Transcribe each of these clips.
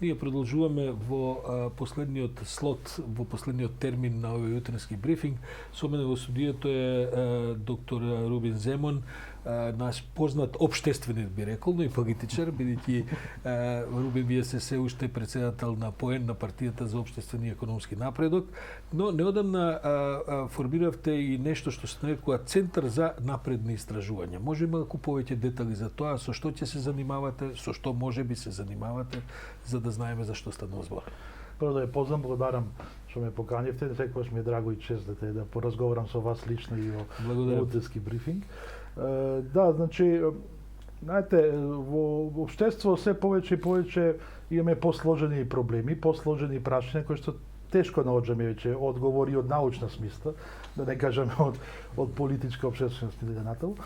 Ние продолжуваме во последниот слот, во последниот термин на овој јутренски брифинг. Со мене во студиото е доктор Рубин Земон, наш познат општественик, би рекол, но и политичар, бидејќи Рубин вие се уште председател на ПОЕН, на партијата за општествени и економски напредок, но неодамна формиравте и нешто што се нарекува Центар за напредни истражувања. Може малку повеќе детали за тоа, со што ќе се занимавате, со што можеби се занимавате, за да знаеме за што станува збор. Прво да ја познам, благодарам што ме поканивте, секогаш ми е драго и чест да поразговарам со вас лично и во утренски брифинг. Да, значи, знаете, во општество се повеќе и повеќе имаме посложени проблеми, посложени прашања кои што тешко наоѓаме веќе одговори од научна смисла, да не кажеме од политичка општественост и така натаму.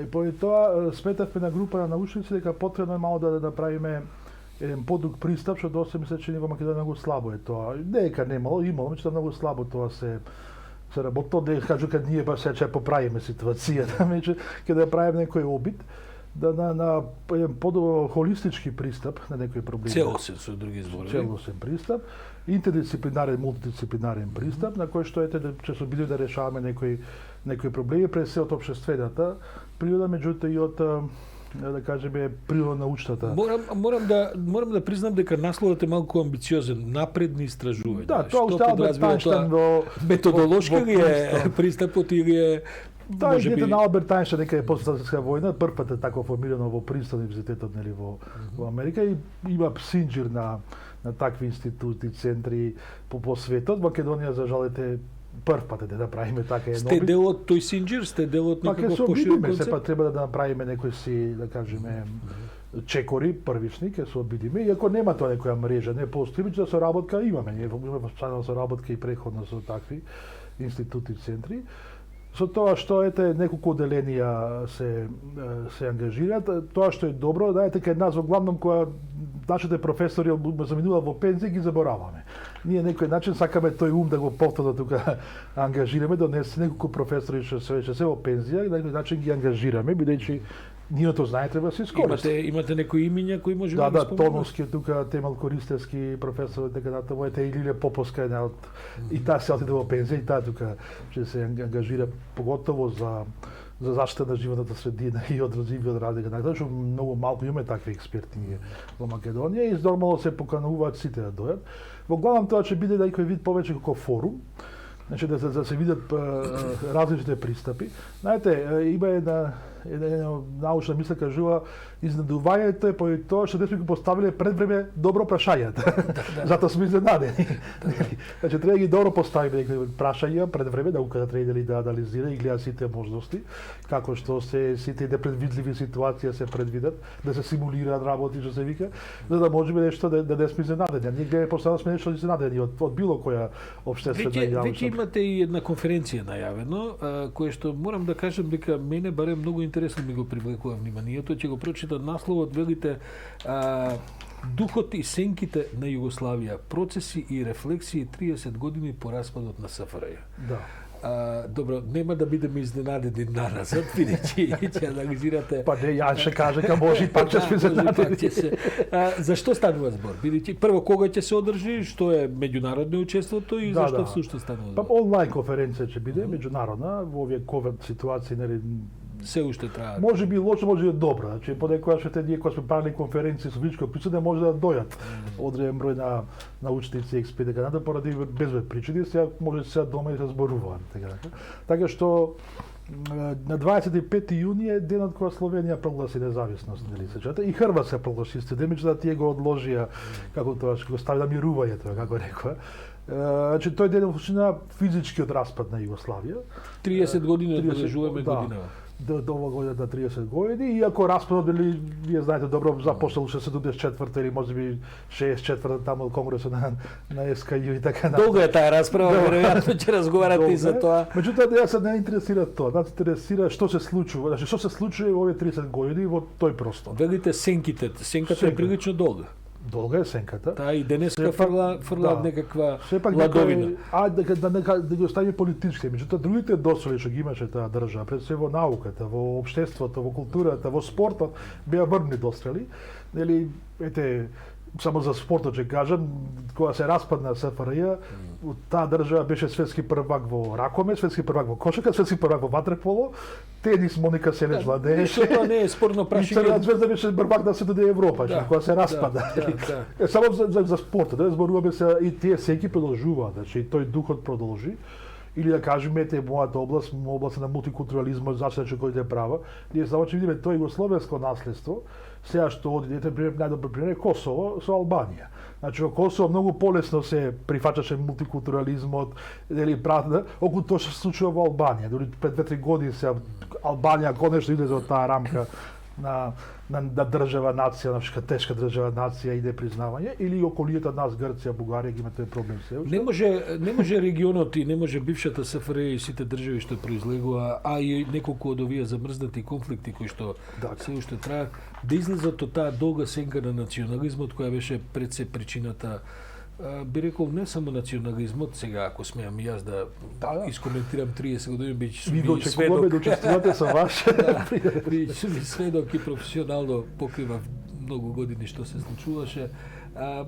И поради тоа сметавме на група на научници дека потребно е мало да направиме еден подуг пристап, што до се ми се чини во Македонија многу слабо е тоа. Не дека немало, имало, меѓутоа многу слабо тоа се работи, да кажу кога ние баш ќе поправиме ситуацијата, меѓу ќе да правиме некој обид да на еден холистички пристап на некои проблеми. Целосен со други зборови. Целосен пристап, интердисциплинарен, мултидисциплинарен пристап на кој што ќе се обидиме да решаваме некои проблеми пред се од општествената природа, меѓутоа и од да кажеме природонаучната. Морам да признам дека насловот е малку амбициозен, напредни истражувања. Да, тоа уште Алберт Ајнштајн во методолошки ли е пристапот или е да, идејата на Алберт Ајнштајн дека е после Втората светска војна, првпат е тако формирано во Принстон универзитетот нели во Америка и има синџир на такви институти, центри по светот. Македонија за жал прв пат да правиме така едно. Сте дел од тој синџир, сте дел од некаков поширок концепт? Сепак треба да направиме некои си, да кажеме, чекори првични, ќе се обидиме, иако нема тоа некоја мрежа, не постои, меѓутоа соработка имаме. Ние имаме постојана соработка и преходно со такви институти, центри. Со тоа што неколку оделенија се ангажираат, тоа што е добро, знаете, кај нас во главном кога нашите професори заминуваат во пензија ги забораваме. Ние некој начин сакаме тој ум да го повторно тука ангажираме, донесе неколку професори што се во пензија, на некој начин ги ангажираме, бидејќи нивното знание треба да се искористи. Имате некои имиња кои може да спомнете? Да, Тоновски тука, Темал Користевски професор, така натаму, Илиле Поповска една од и таа се отиде во пензија и таа тука ќе се ангажира поготово за заштита на животната средина и од развивање од разлика, така што многу малку имаме такви експерти во Македонија и нормално се покануваат сите да дојдат. Во главном тоа ќе биде некој вид повеќе како форум, значи да се видат различните пристапи. Знаете, има една научна мисла кажува изненадувањето е поради тоа што сме го поставиле пред време добро прашањата. Затоа сме изненадени. Значи треба ги добро поставиме некои прашања пред време, науката треба да анализира и гледа сите можности, како што сите непредвидливи ситуации се предвидат, да се симулираат работи, што се вика, за да можеме нешто да не сме изненадени. Ние гледаме постојано сме нешто изненадени од било која општествена јавност. Веќе имате и една конференција најавено, која што морам да кажам дека мене барем многу интересно ми го привлекува вниманието, ќе го прочитам насловот, велите Духот и сенките на Југославија, процеси и рефлексии 30 години по распадот на СФРЈ. Да. Добро, нема да бидеме изненадени назад, бидејќи ќе анализирате. Па не, ја ќе кажа ка може и пак ќе сме изненадени. За што станува збор? Бидејќи прво кога ќе се одржи, што е меѓународно учеството и за што всушност станува збор? Па онлайн конференција ќе биде меѓународна во овие ковид ситуации, нели се уште трае. Може би лошо, може и добро. Значи понекогаш ние кога сме правили конференции со физичко присуствие може да дојдат одреден број на научници, експерти, така натаму, поради безбед причини, сега може сега дома и се зборуваат, така што на 25 јуни е денот кога Словенија прогласи независност, нели сеќавате? И Хрватска прогласи исти ден, меѓутоа тие го одложија, како тоа што го стави на мирувањето, како рекоа. Значи тој ден е физичкиот распад на Југославија. 30 години одбележуваме годинава. До ова година на 30 години, иако распадот, дали вие знаете добро, започнал уште 74-та или можеби 64-та таму конгресот на СКЈ и така натаму. Долга е таа расправа, веројатно ќе разговарате и за тоа. Меѓутоа, ја се не интересира тоа, нас интересира што се случува, значи што се случува во овие 30 години во тој простор. Велите сенката е прилично долга. Долга е сенката. Таа и денеска фрла некаква ладовина. Да ги остави политички, меѓутоа другите досоли што ги имаше таа држава, пред се во науката, во општеството, во културата, во спортот, беа врвни дострели. Нели, само за спортот ќе кажам, кога се распадна СФРЈ, таа држава беше светски првак во ракомет, светски првак во кошарка, светски првак во ватреполо, тенис Моника Сележ владееше. Тоа не е спорно прашање. И Црвена звезда беше првак на светот Европа, кога се распада. Само за спортот, да зборуваме се и тие секи продолжуваат, значи и тој духот продолжи. Или да кажеме те мојата област на мултикултурализмот, зачиначи кој права, ние само че видиме тоа југословенско наследство, сега што одите најдобар пример е Косово со Албанија. Значи во Косово многу полесно се прифаќаше мултикултурализмот, или правда, околу тоа што се случува во Албанија. Дори пред 2-3 години се Албанија конечно излезе од таа рамка на држава нација, на тешка држава нација иде признавање, или околијата нас Грција, Бугарија ги има тој проблем се. Не може регионот и не може бившата СФРЈ и сите држави што произлегува, а и неколку од овие замрзнати конфликти кои што се уште траат, да излезат од таа долга сенка на национализмот која беше пред се причината. Би рекол не само национализмот, сега ако смеам и јас да искоментирам 30 години, биќе сведок. Да учествувате со ваш. Биќе сведок и професионално покрива многу години што се случуваше.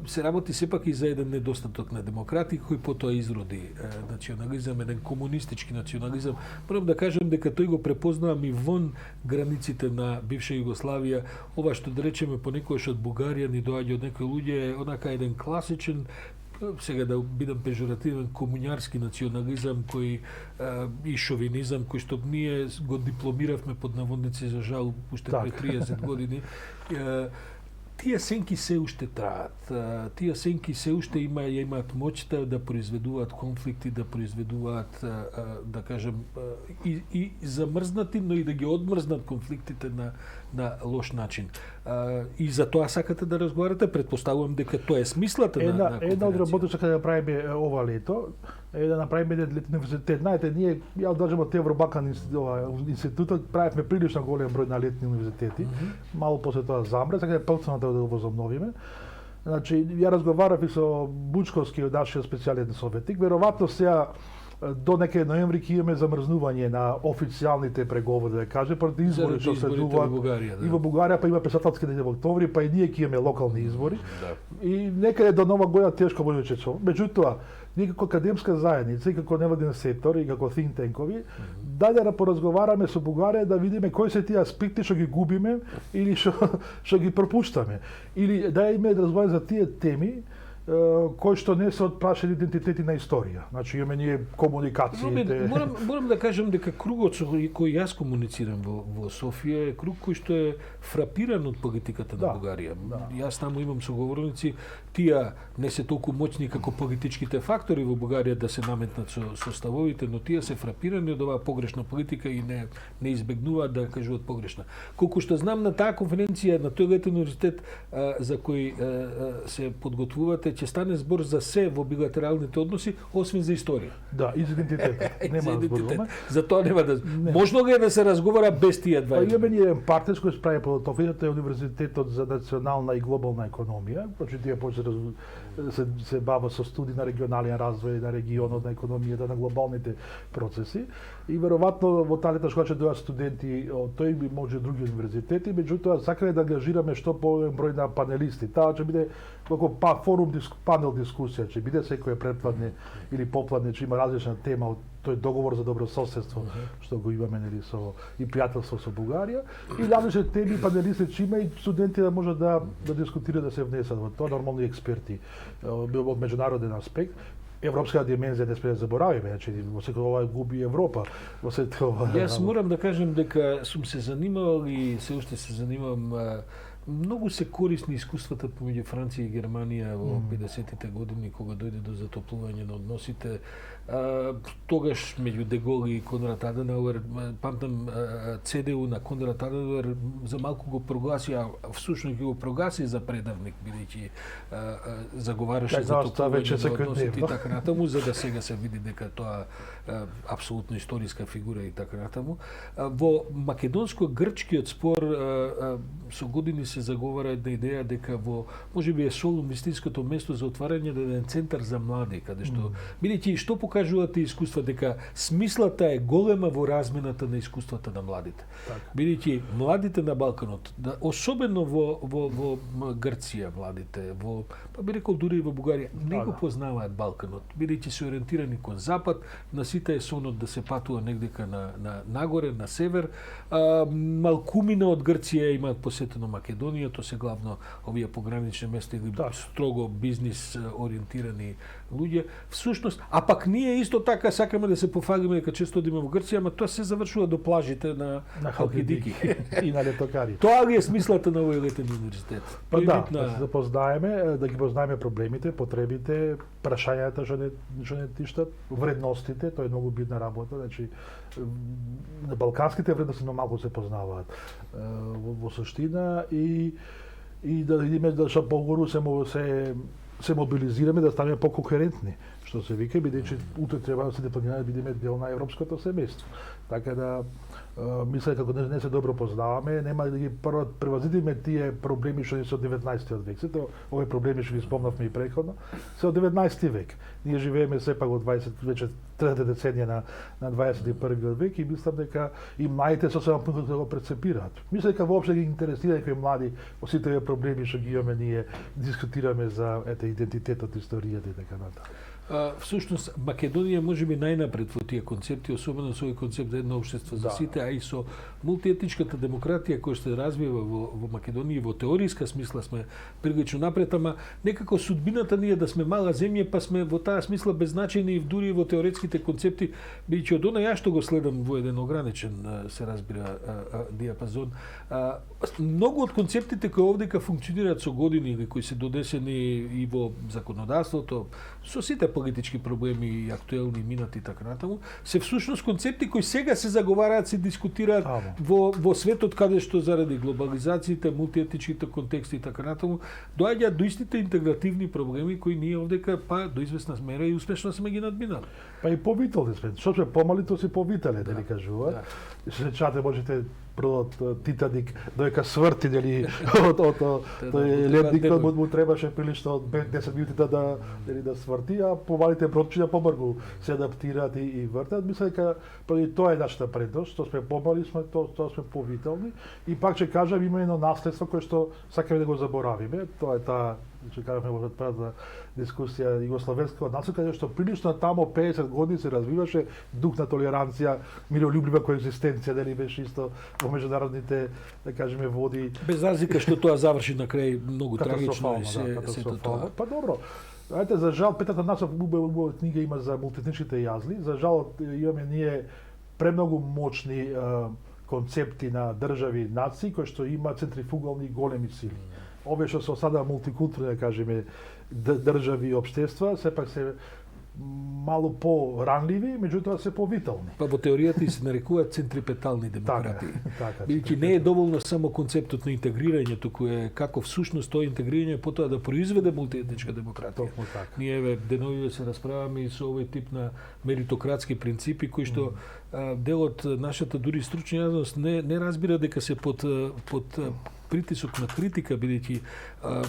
Се работи сепак и за еден недостаток на демократија кој потоа изроди национализам, еден комунистички национализам. Морам да кажам дека тој го препознавам и вон границите на бивша Југославија. Ова што да речеме понекогаш од Бугарија ни доаѓа од некои луѓе е онака еден класичен, сега да бидам пежоративен, комуњарски национализам кој и шовинизам кој што ние го дипломиравме под наводници за жал уште пред 30 години. Тие сенки се уште траат. Тие сенки се уште имаат моќта да произведуваат конфликти, да произведуваат, да кажем, и замрзнати, но и да ги одмрзнат конфликтите на лош начин. И за тоа сакате да разговарате, предпоставувам дека тоа е смислата на конференција. Една од работи што ќе направиме ова лето е да направиме еден летен универзитет. Знаете, ние ја одржам од Евробакан институтот, правевме прилично голем број на летни универзитети. Мало после тоа замре, сега е пълцено да го возобновиме. Значи, ја разговарав и со Бучковски, нашиот специјален советник. Веројатно сега до некаде ноември ќе имаме замрзнување на официјалните преговори, да кажем, поради избори што се дуваат и во Бугарија, па има писателски ден во октомври, па и ние ќе имаме локални избори. И некаде до нова година тешко може да чечува. Меѓутоа, ние како академска заедница и како невладин сектор и како think tankoви, даде да поразговараме со Бугарија да видиме кои се тие аспекти што ги губиме или што ги пропуштаме. Или да име да разговараме за тие теми кои што не се од прашени идентитети на историја. Значи имаме ние комуникациите. Морам да кажам дека кругот со кој јас комуницирам во Софија е круг кој што е фрапиран од политиката на Бугарија. Јас таму имам соговорници, тие не се толку моćни како политичките фактори во Бугарија да се наметнат со ставовите, но тие се фрапирани од оваа погрешна политика и не избегнуваат да кажуваат погрешна. Колку што знам на таа конференција, на тој летен универзитет за кој се подготвувате, ќе стане збор за се во билатералните односи, освен за историја. Да, и за идентитет. Нема да зборуваме. За тоа нема да. Можно ли е да се разговара без тие два? Па имаме ние партнер кој справи подготовката е Универзитетот за национална и глобална економија, значи тие се бава со студии на регионален развој, на регионот, на економијата, на глобалните процеси. И веројатно во таа летна школа ќе дојдат студенти од тој и може други универзитети, меѓутоа сакаме да ангажираме што поголем број на панелисти. Таа ќе биде како форум панел дискусија, ќе биде секој предпладне или попладне, че има различна тема од тој договор за добрососедство што го имаме нели со и пријателство со Бугарија и различни теми панелисти че има и студенти да можат да дискутираат, да се внесат во тоа, нормални експерти од меѓународен аспект. Европска димензија не сме да заборавиме, значи во секој ова губи Европа, во сето ова. Јас морам да кажам дека сум се занимавал и се уште се занимавам. Многу се корисни искуствата помеѓу Франција и Германија во 50-тите години кога дојде до затоплување на односите. Тогаш меѓу Де Гол и Конрад Аденауер, памтам ЦДУ на Конрад Аденауер за малку го прогласи, а всушност го прогласи за предавник, бидејќи заговараше за затоплување на односите и така натаму, за да сега се види дека тоа апсолутно историска фигура и така натаму. Во македонско-грчкиот спор со години се заговара една идеја дека во можеби е Солун вистинското место за отварање на еден центар за млади, каде што бидејќи што покажуваат искуства дека смислата е голема во размената на искуствата на младите. Бидејќи младите на Балканот, особено во Грција младите, па би рекол дури и во Бугарија, не го познаваат Балканот, бидејќи се ориентирани кон запад, на сите е сонот да се патува негдека на нагоре, на север. Малкумина од Грција имаат посетено Македонија, тоа се главно овие погранични места или строго бизнис ориентирани луѓе. Всушност, а пак ние исто така сакаме да се пофагаме дека често одиме во Грција, ама тоа се завршува до плажите на Халкидики и на летокари. Тоа ли е смислата на овој летен универзитет? Па да се запознаеме, да ги познаеме проблемите, потребите, прашањата што не тиштат, вредностите, тоа е многу битна работа, значи на балканските вредности малку се познаваат во суштина и да видиме да што погору се мобилизираме да станеме поконкурентни, што се вика, бидејќи утре треба да се депланираме да бидеме дел на европското семејство. Така да мисля како не се добро познаваме, нема да ги превазидиме тие проблеми што се од 19-тиот век. Сето овие проблеми што ги спомнавме и претходно, се од 19 век. Ние живееме сепак во 20 веќе третата деценија на 21 век и мислам дека и младите сосема да го прецепираат. Мислам дека воопшто ги интересира некои млади во сите овие проблеми што ги имаме ние, дискутираме за идентитетот, историјата и така натаму. Всушност, Македонија можеби најнапред во тие концепти, особено со овој концепт за едно општество за сите, а и со мултиетничката демократија која се развива во Македонија, во теориска смисла сме прилично напред, ама некако судбината ни е да сме мала земја, па сме во таа смисла беззначени и дури во теоретските концепти, бидејќи од она ја што го следам во еден ограничен, се разбира, диапазон. Многу од концептите кои овдека функционираат со години или кои се донесени и во законодавството, со сите политички проблеми и актуелни минати и така натаму, се всушност концепти кои сега се заговараат, се дискутираат во светот каде што заради глобализациите, мултиетничките контексти и така натаму, доаѓаат до истите интегративни проблеми кои ние овдека па до известна мера и успешно сме ги надминали. Па и повитални сме. Што сме помали, тоа се повитале, дали кажуваат. Се сеќавате можете бродот Титаник доека сврти, дали тој летникот му требаше прилично 10 минути да сврти, а помалите бродчиња побрзо се адаптираат и вртат. Мислам дека тоа е нашата предност, што сме помали, тоа сме повитални и пак ќе кажам има едно наследство кое што сакаме да го заборавиме. Тоа е таа што кажавме во првата дискусија југословенското наследство, каде што прилично тамо 50 години се развиваше дух на толеранција, мирољублива коегзистенција, дали беше исто во меѓународните, да кажеме, води. Без разлика што тоа заврши на крај многу трагично и сето тоа. Па добро. Ајде, за жал, Петата Насов убава книга има за мултиетничките јазли. За жал имаме ние премногу мочни концепти на држави, нации кои што има центрифугални големи сили. Овие што се сада мултикултурни, да кажеме, држави и општества, сепак се мало по-ранливи, меѓутоа се повитални. Па во теоријата и се нарекуваат центрипетални демократии. Така, бидејќи не е доволно само концептот на интегрирање, туку е како всушност тоа интегрирање потоа да произведе мултиетничка демократија. Ние деновиве се расправаме и со овој тип на меритократски принципи кои што дел од нашата дури стручна јавност не разбира дека се под притисок на критика, бидејќи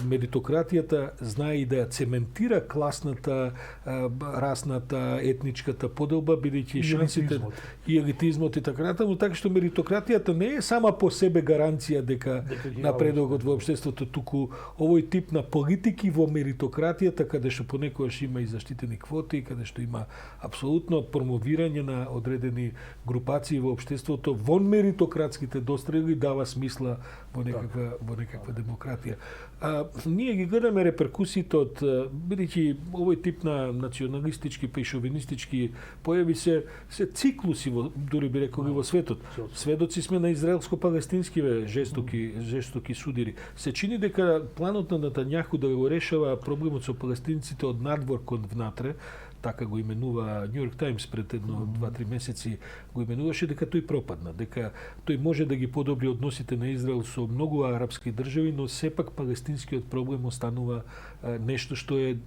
меритократијата знае и да ја цементира класната, расната, етничката поделба, бидејќи шансите и елитизмот и така натаму, така што меритократијата не е сама по себе гаранција дека напредокот во општеството, туку овој тип на политики во меритократијата, каде што понекогаш има и заштитени квоти, каде што има апсолутно промовирање на одредени групации во општеството, вон меритократските дострели дава смисла во некаква демократија. Ние ги гледаме реперкусиите од, бидејќи овој тип на националистички па и шовинистички појави се циклуси дури би рекол во светот. Сведоци сме на израелско-палестински жестоки судири. Се чини дека планот на Нетањаху да го решава проблемот со палестинците од надвор кон внатре, така го именува Нью Йорк Таймс пред 2-3 месеци, го именуваше дека тој пропадна, дека тој може да ги подобри односите на Израел со многу арапски држави, но сепак палестинскиот проблем останува нешто што е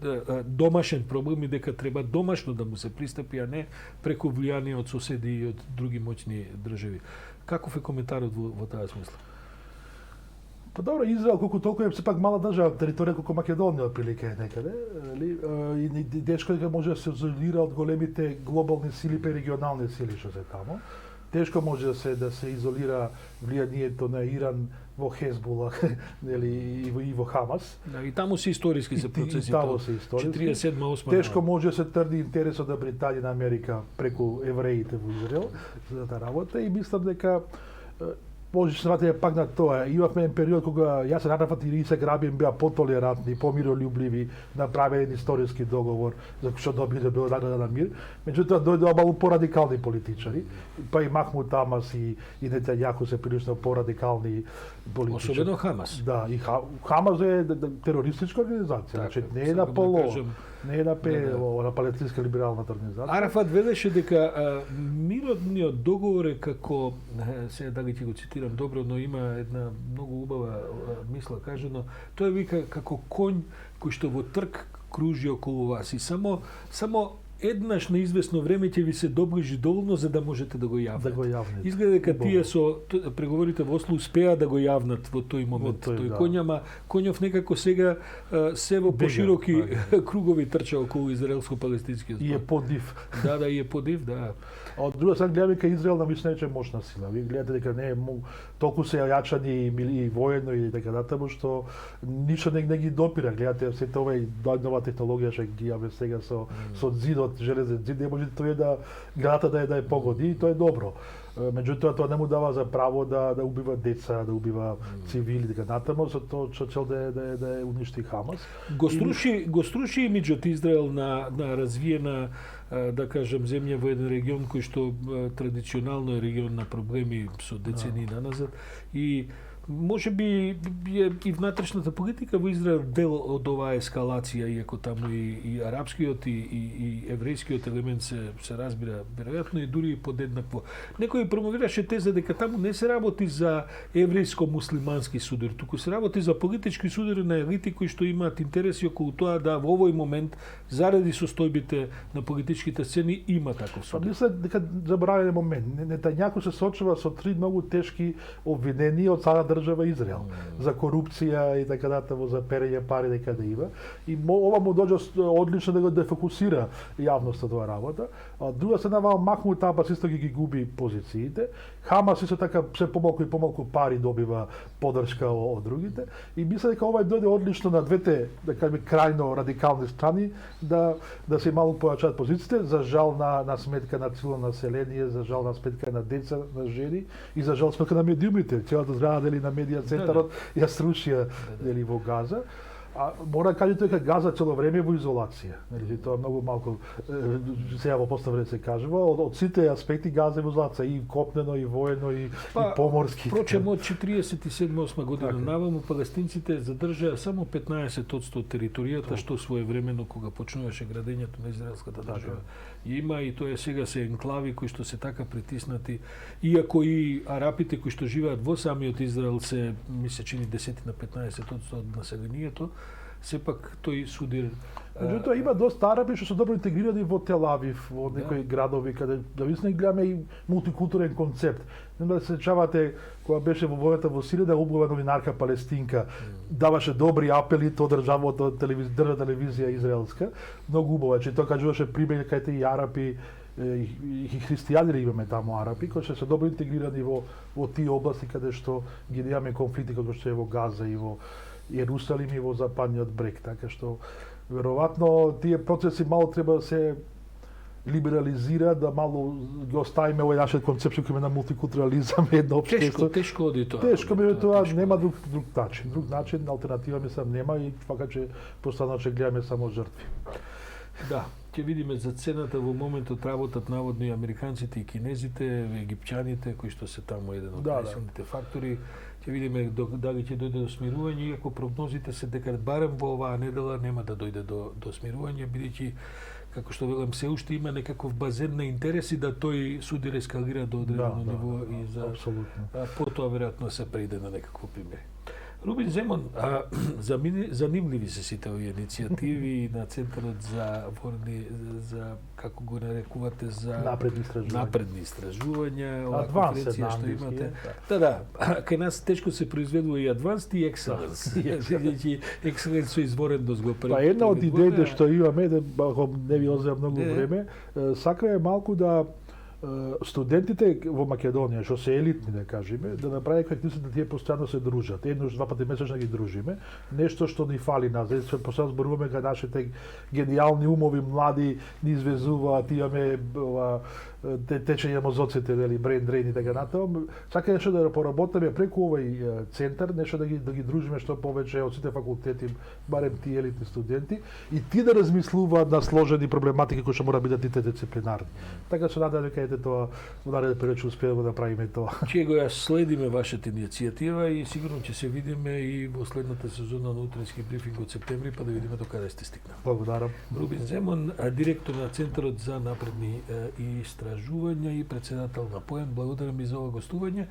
домашен проблем и дека треба домашно да му се пристапи, а не преку влијание од соседи и од други моćни држави. Каков е коментарот во таа смисла? Па добро, Израел колку толку е сепак мала држава, територија колку Македонија отприлike е некаде, и тешко дека може да се изолира од големите глобални сили па регионални сили што се таму. Тешко може да се изолира влијанието на Иран во Хезбула, нели, и во Хамас. Да, и таму се историски се процеси. И таму се историски. 47-8. Тешко може да се тврди интересот на Британија на Америка преку евреите во Израел за таа работа и мислам дека може да се вратиме пак на тоа. Имавме еден период кога Јасер Арафат и Исак Рабин беа потолерантни, помирољубливи, направиле еден историски договор за што добиле награда на мир. Меѓутоа дојдоа малку порадикални политичари, па и Махмуд Абас и Нетањаху се прилично порадикални политичари. Особено Хамас. Да, и Хамас е терористичка организација, значи не е на ПЛО, не е на ПЛО, на Палестинска либералната организација. Арафат велеше дека миротниот договор е како, сега дали ќе го цитирам добро, но има една многу убава мисла кажано, тој вика како конј кој што во трк кружи околу вас и само еднаш на известно време ќе ви се доближи доволно за да можете да го јавнете. Да го јавнете. Изгледа дека тие со преговорите во Осло успеа да го јавнат во тој момент. Тој Коњов некако сега се во пошироки кругови трча околу израелско-палестинскиот спор. И е подив. Да, и е подив, да. А од друга страна гледаме дека Израел навистина е мощна сила. Вие гледате дека не е толку се јачани и воено и така натаму што ништо не ги допира. Гледате сето ова и нова технологија што ги имаме сега со зидот, железен зид, не може тој градата да е погоди и тоа е добро. Меѓутоа тоа не му дава за право да убива деца, да убива цивили и така натаму, со тоа што цел да уништи Хамас. Го струши имиджот Израел на развиена, да кажем, земја во еден регион кој што традиционално е регион на проблеми со децении наназад и може би и внатрешната политика во Израел дел од оваа ескалација, иако таму и арапскиот и еврејскиот елемент се разбира веројатно и дури подеднакво. Некој промовираше теза дека таму не се работи за еврејско-муслимански судир, туку се работи за политички судири на елити кои што имаат интереси околу тоа да во овој момент заради состојбите на политичките сцени има таков судир. Мислам дека забораваме момент. Нетањаху се сочува со 3 многу тешки обвиненија од сада држава Израел за корупција и така натаму, за перење пари дека да има. И ова му дојде одлично да го дефокусира јавноста тоа работа. А друга страна Махмуд Абас исто ги губи позициите. Хамас исто така се помалку и помалку пари добива поддршка од другите и мисля дека ова дојде одлично на двете, да кажеме, крајно радикални страни да се малку појачат позициите, за жал на сметка на цивилно население, за жал на сметка на деца, на жени и за жал сметка на медиумите. Целата зграда дели на медија центарот ја срушија дели во Газа. А мора да кажете дека Газа цело време во изолација. Нели тоа многу малку сега во последно време се кажува, од сите аспекти Газа е во изолација, и копнено и воено и поморски. Впрочем, од 47-8 година наваму палестинците задржаа само 15% од територијата што своевремено кога почнуваше градењето на израелската држава. Има и тоа сега се енклави кои што се така притиснати, иако и арапите кои што живеат во самиот Израел се, ми се чини 10 на 15% од населението, сепак тој судир. Меѓутоа има доста арапи што се добро интегрирани во Тел Авив, во некои градови каде навистина гледаме и мултикултурен концепт. Не да се сеќавате кога беше во војната во Сирија, убава новинарка палестинка даваше добри апели тоа државната телевизија израелска, многу убава, че тоа кажуваше пример каде и арапи и христијани имаме таму арапи кои се добро интегрирани во тие области каде што ги имаме конфликти како што е во Газа и во Јерусалим и во западниот брег, така што веројатно тие процеси мало треба да се либерализира, да мало ги оставиме овој нашиот концепт кој на мултикултурализам, едно општество. Тешко оди тоа. Тешко тоа нема друг начин. Друг начин, алтернатива мислам нема и фака че постојано ќе гледаме само жртви. Да, ќе видиме за цената во моментот работат наводно и американците и кинезите, египчаните кои што се таму еден од најсилните фактори. Ќе видиме дали ќе дојде до смирување, иако прогнозите се дека барем во оваа недела нема да дојде до смирување, бидејќи како што велам се уште има некаков базен на интереси да тој судир ескалира до одредено ниво и за апсолутно. Потоа веројатно се преиде на некакво примери. Рубин Земон, занимливи се сите овие иницијативи на Центарот за ворни, за како го нарекувате, за напредни истражувања, оваа конференција што имате. Да, кај нас тешко се произведува и Advanced и Excellence. Значи Excellence со изворедност го Па една од идеите што имаме, ако не ви одзема многу време, сакаме малку да студентите во Македонија, што се елитни, да кажеме, да направиме активности да тие постојано се дружат. Еднаш, два пати месечно ги дружиме. Нешто што ни фали нас. Се постојано зборуваме кај нашите гениални умови, млади, ни извезуваат, имаме течење мозоците, нели, brain drain и така натаму. Сакаме нешто да поработиме преку овој центар, нешто да ги дружиме што повеќе од сите факултети, барем тие елитни студенти, и тие да размислуваат на сложени проблематики кои што мора бидат интердисциплинарни. Така се надевам дека тоа во нареден период ќе успееме да направиме тоа. Ќе го ја следиме вашата иницијатива и сигурно ќе се видиме и во следната сезона на утренски брифинг од септември, па да видиме до каде сте стигнали. Благодарам. Рубин Земон, директор на Центарот за напредни истражувања и председател на ПОЕН, благодарам и за ова гостување.